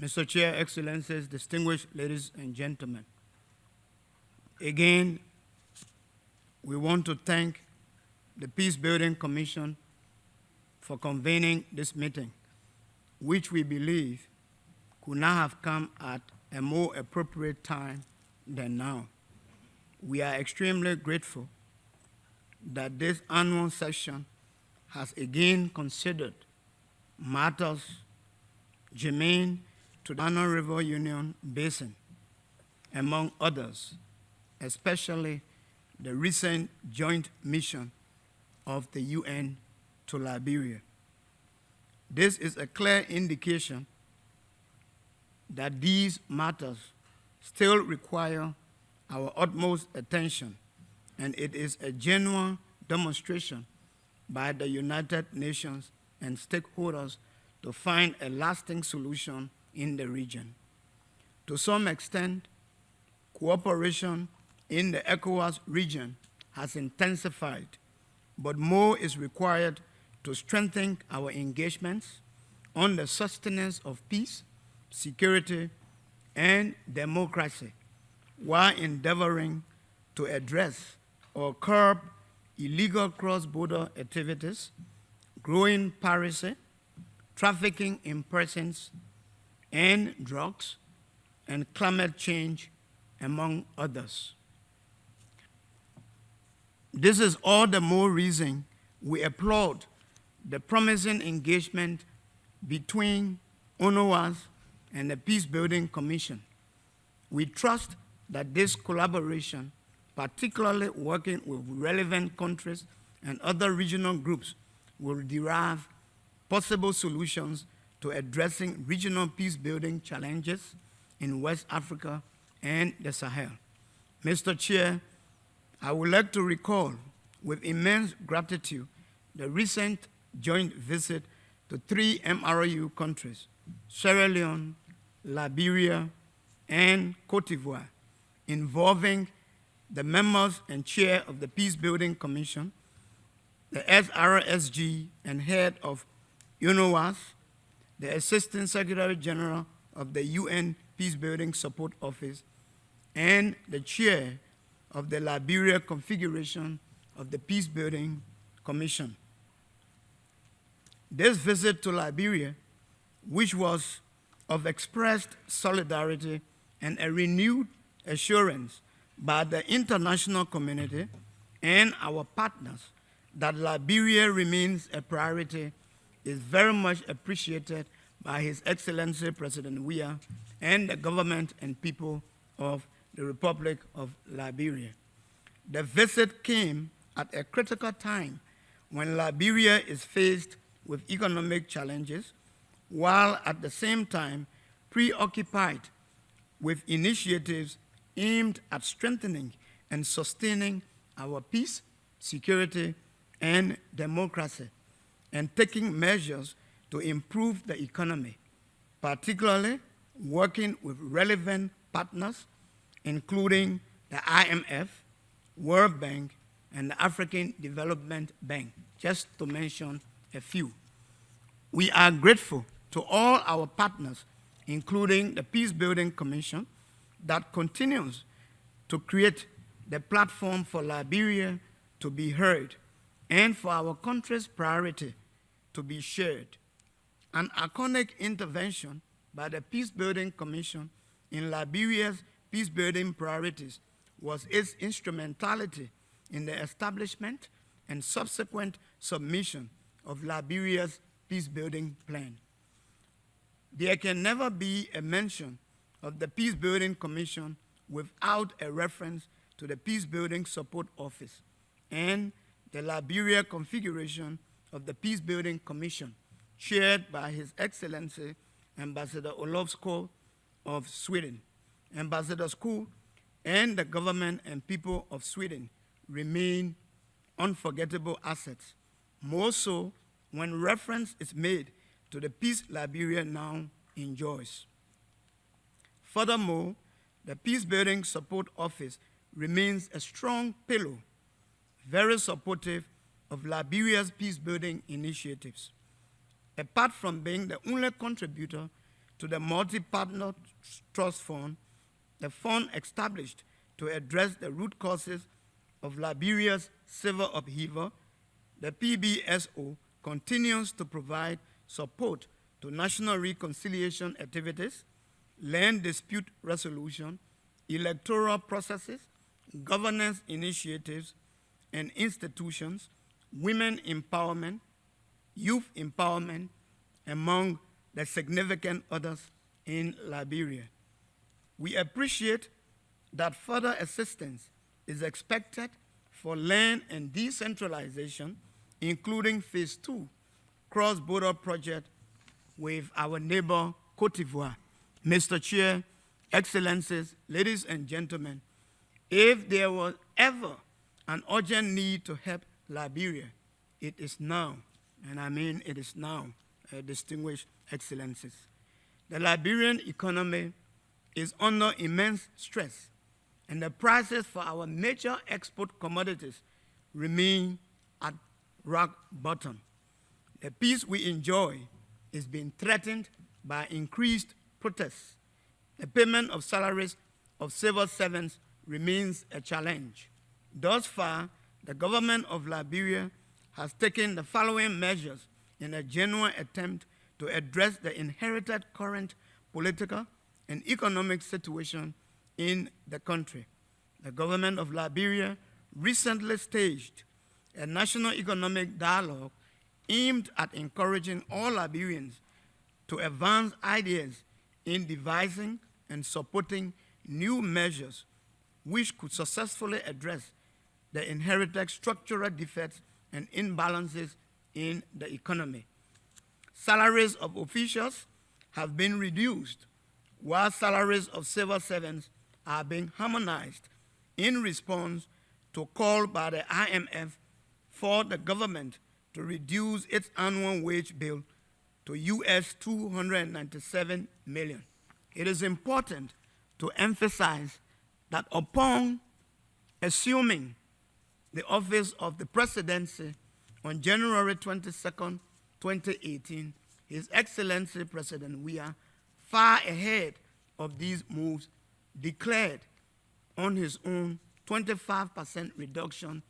Mr. Chair, Excellencies, distinguished ladies and gentlemen, again, we want to thank the Peacebuilding Commission for convening this meeting, which we believe could not have come at a more appropriate time than now. We are extremely grateful that this annual session has again considered matters germane to the Anna River Union Basin, among others, especially the recent joint mission of the UN to Liberia. This is a clear indication that these matters still require our utmost attention, and it is a genuine demonstration by the United Nations and stakeholders to find a lasting solution in the region. To some extent, cooperation in the ECOWAS region has intensified, but more is required to strengthen our engagements on the sustenance of peace, security, and democracy, while endeavoring to address or curb illegal cross-border activities, growing piracy, trafficking in persons and drugs, and climate change, among others. This is all the more reason we applaud the promising engagement between UNOWAS and the Peacebuilding Commission. We trust that this collaboration, particularly working with relevant countries and other regional groups, will derive possible solutions to addressing regional peace-building challenges in West Africa and the Sahel. Mr. Chair, I would like to recall with immense gratitude the recent joint visit to 3 MRU countries, Sierra Leone, Liberia, and Cote d'Ivoire, involving the members and chair of the Peacebuilding Commission, the SRSG and head of UNOWAS, the Assistant Secretary General of the UN Peacebuilding Support Office, and the chair of the Liberia configuration of the Peacebuilding Commission. This visit to Liberia, which was of expressed solidarity and a renewed assurance by the international community and our partners that Liberia remains a priority, is very much appreciated by His Excellency President Weah and the government and people of the Republic of Liberia. The visit came at a critical time when Liberia is faced with economic challenges, while at the same time preoccupied with initiatives aimed at strengthening and sustaining our peace, security, and democracy, and taking measures to improve the economy, particularly working with relevant partners, including the IMF, World Bank, and the African Development Bank, just to mention a few. We are grateful to all our partners, including the Peacebuilding Commission, that continues to create the platform for Liberia to be heard and for our country's priority to be shared. An iconic intervention by the Peacebuilding Commission in Liberia's peacebuilding priorities was its instrumentality in the establishment and subsequent submission of Liberia's peacebuilding plan. There can never be a mention of the Peacebuilding Commission without a reference to the Peacebuilding Support Office and the Liberia configuration of the Peacebuilding Commission, chaired by His Excellency Ambassador Olof Skog of Sweden. Ambassador Skog and the government and people of Sweden remain unforgettable assets, more so when reference is made to the peace Liberia now enjoys. Furthermore, the Peacebuilding Support Office remains a strong pillar, very supportive of Liberia's peacebuilding initiatives. Apart from being the only contributor to the Multi-Partner Trust Fund, the fund established to address the root causes of Liberia's civil upheaval. The PBSO continues to provide support to national reconciliation activities, land dispute resolution, electoral processes, governance initiatives and institutions, women empowerment, youth empowerment, among the significant others in Liberia. We appreciate that further assistance is expected for land and decentralization, including Phase 2 cross-border project with our neighbor Cote d'Ivoire. Mr. Chair, Excellencies, ladies and gentlemen, if there was ever an urgent need to help Liberia, it is now, and I mean it is now, distinguished Excellencies. The Liberian economy is under immense stress, and the prices for our major export commodities remain at rock bottom. The peace we enjoy is being threatened by increased protests. The payment of salaries of civil servants remains a challenge. Thus far, the government of Liberia has taken the following measures in a genuine attempt to address the inherited current political and economic situation in the country. The government of Liberia recently staged a national economic dialogue aimed at encouraging all Liberians to advance ideas in devising and supporting new measures which could successfully address the inherited structural defects and imbalances in the economy. Salaries of officials have been reduced, while salaries of civil servants are being harmonized in response to call by the IMF for the government to reduce its annual wage bill to US $297 million. It is important to emphasize that upon assuming the office of the presidency on January 22nd, 2018, His Excellency President Weah, far ahead of these moves, declared on his own 25% reduction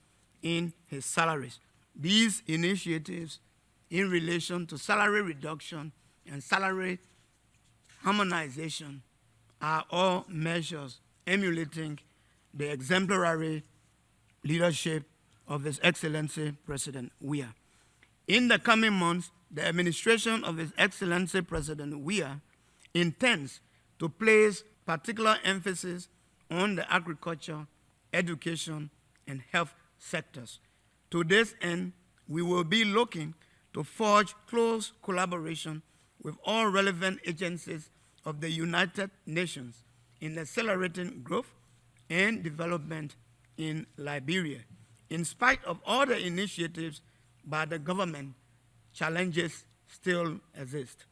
in his salaries. These initiatives in relation to salary reduction and salary harmonization are all measures emulating the exemplary leadership of His Excellency President Weah. In the coming months, the administration of His Excellency President Weah intends to place particular emphasis on the agriculture, education, and health sectors. To this end, we will be looking to forge close collaboration with all relevant agencies of the United Nations in accelerating growth and development in Liberia. In spite of all the initiatives by the government, challenges still exist.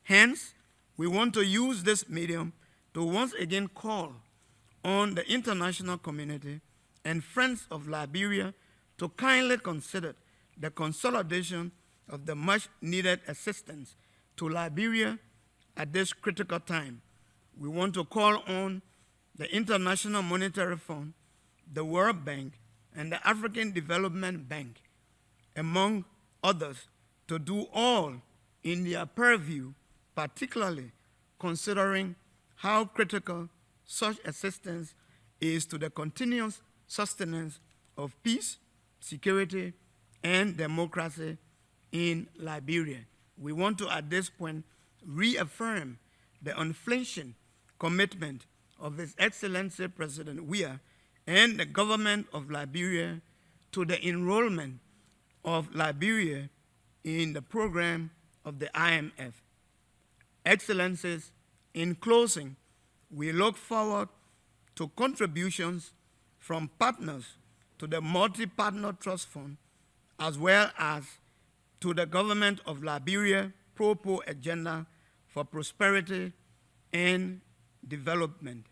Hence, we want to use this medium to once again call on the international community and friends of Liberia to kindly consider the consolidation of the much-needed assistance to Liberia at this critical time. We want to call on the International Monetary Fund, the World Bank, and the African Development Bank, among others, to do all in their purview, particularly considering how critical such assistance is to the continuous sustenance of peace, security, and democracy in Liberia. We want to, at this point, reaffirm the unflinching commitment of His Excellency President Weah and the government of Liberia to the enrollment of Liberia in the program of the IMF. Excellencies, in closing, we look forward to contributions from partners to the Multi-Partner Trust Fund, as well as to the government of Liberia Pro-Po Agenda for Prosperity and Development.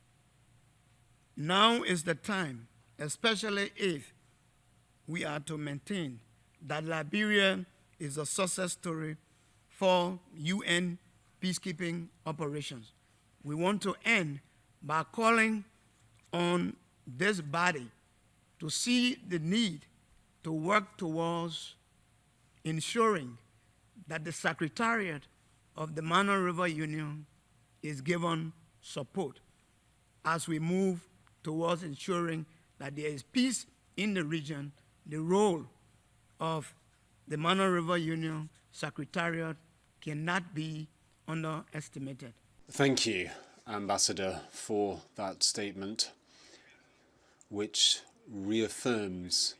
Now is the time, especially if we are to maintain that Liberia is a success story for UN peacekeeping operations. We want to end by calling on this body to see the need to work towards ensuring that the Secretariat of the Mano River Union is given support as we move towards ensuring that there is peace in the region. The role of the Mano River Union Secretariat cannot be underestimated. Thank you, Ambassador, for that statement, which reaffirms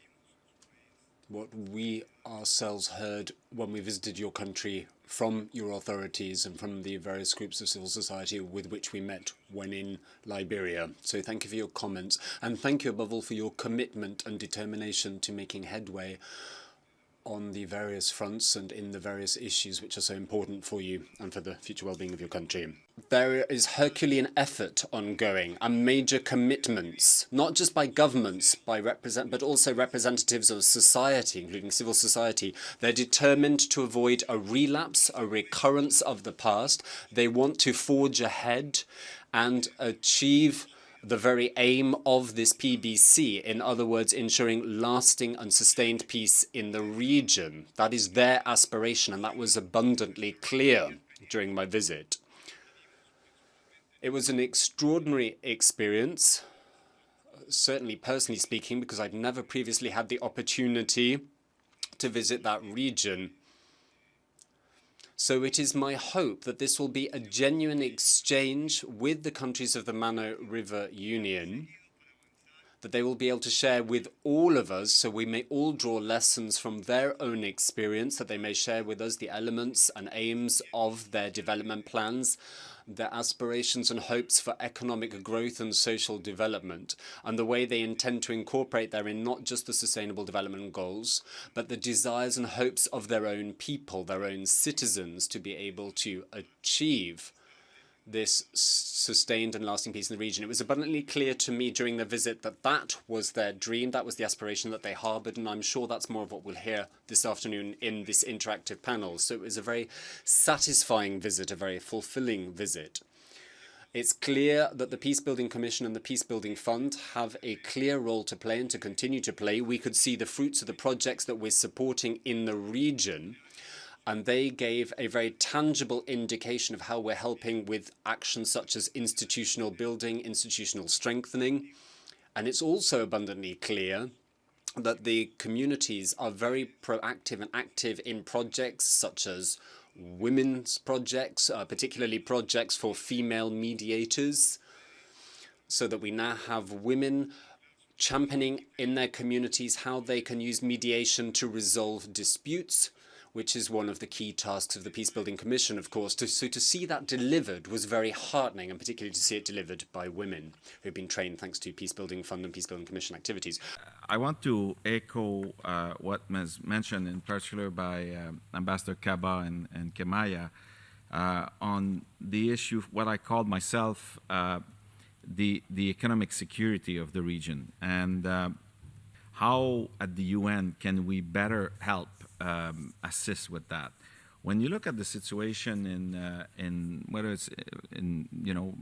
what we ourselves heard when we visited your country from your authorities and from the various groups of civil society with which we met when in Liberia. So thank you for your comments, and thank you above all for your commitment and determination to making headway on the various fronts and in the various issues which are so important for you and for the future well-being of your country. There is Herculean effort ongoing and major commitments, not just by governments, but also representatives of society, including civil society. They're determined to avoid a relapse, a recurrence of the past. They want to forge ahead and achieve the very aim of this PBC, in other words, ensuring lasting and sustained peace in the region. That is their aspiration, and that was abundantly clear during my visit. It was an extraordinary experience, certainly personally speaking, because I'd never previously had the opportunity to visit that region. So it is my hope that this will be a genuine exchange with the countries of the Mano River Union, that they will be able to share with all of us, so we may all draw lessons from their own experience, that they may share with us the elements and aims of their development plans, their aspirations and hopes for economic growth and social development, and the way they intend to incorporate therein not just the Sustainable Development Goals, but the desires and hopes of their own people, their own citizens, to be able to achieve this sustained and lasting peace in the region. It was abundantly clear to me during the visit that that was their dream, that was the aspiration that they harbored, and I'm sure that's more of what we'll hear this afternoon in this interactive panel. So it was a very satisfying visit, a very fulfilling visit. It's clear that the Peacebuilding Commission and the Peacebuilding Fund have a clear role to play and to continue to play. We could see the fruits of the projects that we're supporting in the region, and they gave a very tangible indication of how we're helping with actions such as institutional building, institutional strengthening. And it's also abundantly clear that the communities are very proactive and active in projects such as women's projects, particularly projects for female mediators, so that we now have women championing in their communities how they can use mediation to resolve disputes, which is one of the key tasks of the Peacebuilding Commission, of course. So to see that delivered was very heartening, and particularly to see it delivered by women who have been trained thanks to Peacebuilding Fund and Peacebuilding Commission activities. I want to echo what was mentioned in particular by Ambassador Kaba and Kemayah on the issue of what I called myself the economic security of the region, and how at the UN can we better help assist with that. When you look at the situation in whether it's in, you know,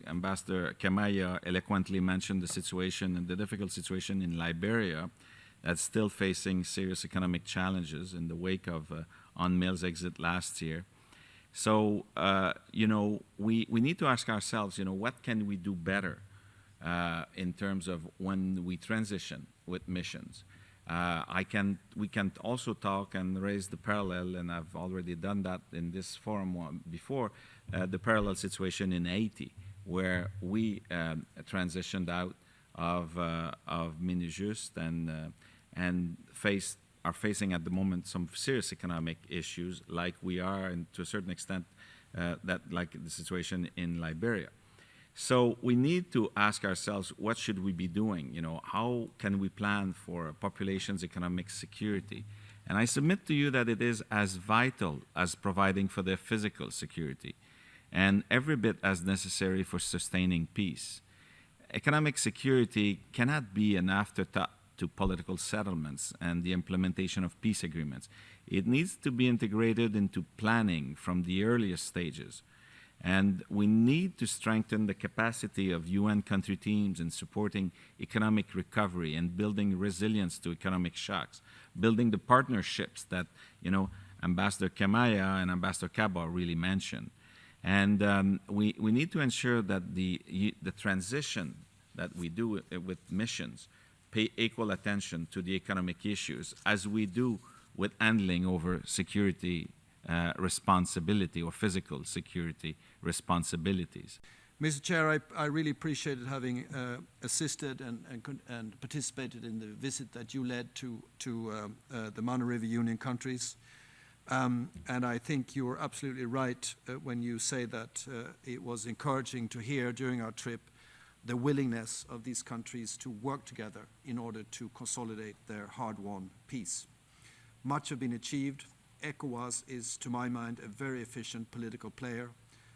Ambassador Kemayah eloquently mentioned the situation and the difficult situation in Liberia that's still facing serious economic challenges in the wake of UNMIL's exit last year. So, you know, we need to ask ourselves, you know, what can we do better in terms of when we transition with missions? We can also talk and raise the parallel, and I've already done that in this forum before, the parallel situation in Haiti, where we transitioned out of Minijust and are facing at the moment some serious economic issues, like we are, and to a certain extent, like the situation in Liberia. So we need to ask ourselves, what should we be doing? You know, how can we plan for a population's economic security? And I submit to you that it is as vital as providing for their physical security, and every bit as necessary for sustaining peace. Economic security cannot be an afterthought to political settlements and the implementation of peace agreements. it needs to be integrated into planning from the earliest stages. And we need to strengthen the capacity of UN country teams in supporting economic recovery and building resilience to economic shocks, building the partnerships that, Ambassador Kemayah and Ambassador Kaba really mentioned. And we need to ensure that the transition that we do with missions pay equal attention to the economic issues as we do with handling over security responsibility or physical security responsibilities. Mr. Chair, I really appreciated having assisted and participated in the visit that you led to the Mano River Union countries. And I think you're absolutely right when you say that it was encouraging to hear during our trip the willingness of these countries to work together in order to consolidate their hard-won peace. Much has been achieved. ECOWAS is, to my mind, a very efficient political player,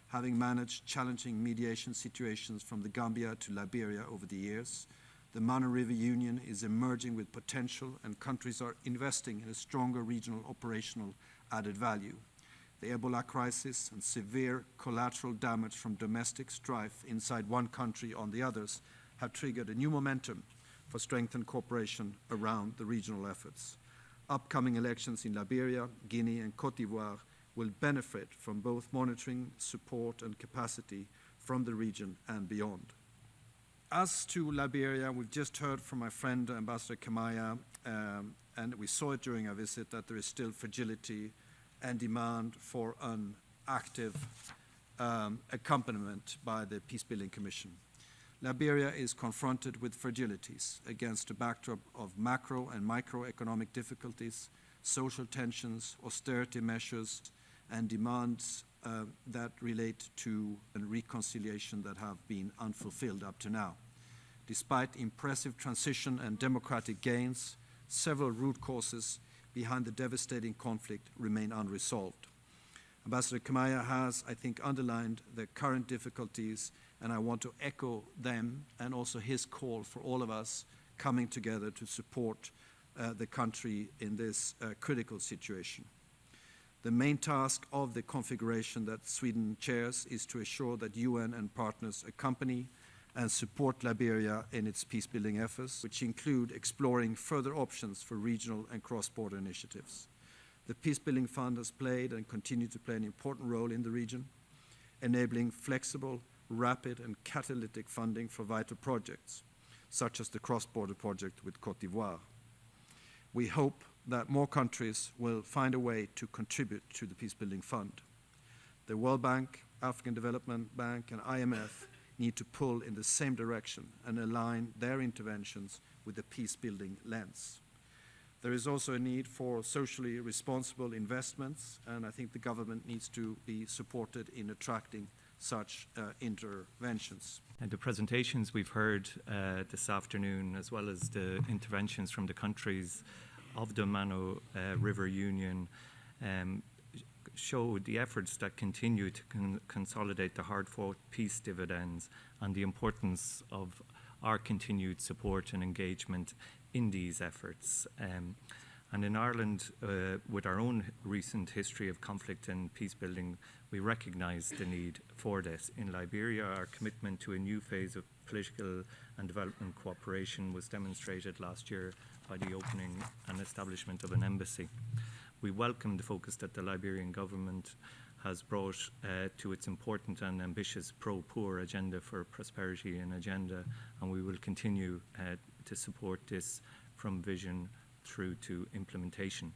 having managed challenging mediation situations from the Gambia to Liberia over the years. The Mano River Union is emerging with potential, and countries are investing in a stronger regional operational added value. The Ebola crisis and severe collateral damage from domestic strife inside one country on the others have triggered a new momentum for strengthened cooperation around the regional efforts. Upcoming elections in Liberia, Guinea, and Cote d'Ivoire will benefit from both monitoring, support, and capacity from the region and beyond. As to Liberia, we've just heard from my friend Ambassador Kemayah, and we saw it during our visit, that there is still fragility and demand for an active accompaniment by the Peacebuilding Commission. Liberia is confronted with fragilities against a backdrop of macro and microeconomic difficulties, social tensions, austerity measures, and demands that relate to a reconciliation that have been unfulfilled up to now. Despite impressive transition and democratic gains, several root causes behind the devastating conflict remain unresolved. Ambassador Kemayah has, I think, underlined the current difficulties, and I want to echo them and also his call for all of us coming together to support the country in this critical situation. The main task of the configuration that Sweden chairs is to assure that UN and partners accompany and support Liberia in its peacebuilding efforts, which include exploring further options for regional and cross-border initiatives. The Peacebuilding Fund has played and continues to play an important role in the region, enabling flexible, rapid, and catalytic funding for vital projects, such as the cross-border project with Cote d'Ivoire. We hope that more countries will find a way to contribute to the Peacebuilding Fund. The World Bank, African Development Bank, and IMF need to pull in the same direction and align their interventions with the peace-building lens. There is also a need for socially responsible investments, and I think the government needs to be supported in attracting such interventions. And the presentations we've heard this afternoon, as well as the interventions from the countries of the Mano River Union, show the efforts that continue to consolidate the hard-fought peace dividends and the importance of our continued support and engagement in these efforts. And in Ireland, with our own recent history of conflict and peace building, we recognise the need for this. In Liberia, our commitment to a new phase of political and development cooperation was demonstrated last year by the opening and establishment of an embassy. We welcome the focus that the Liberian government has brought to its important and ambitious pro-poor agenda for prosperity and agenda, and we will continue to support this from vision through to implementation.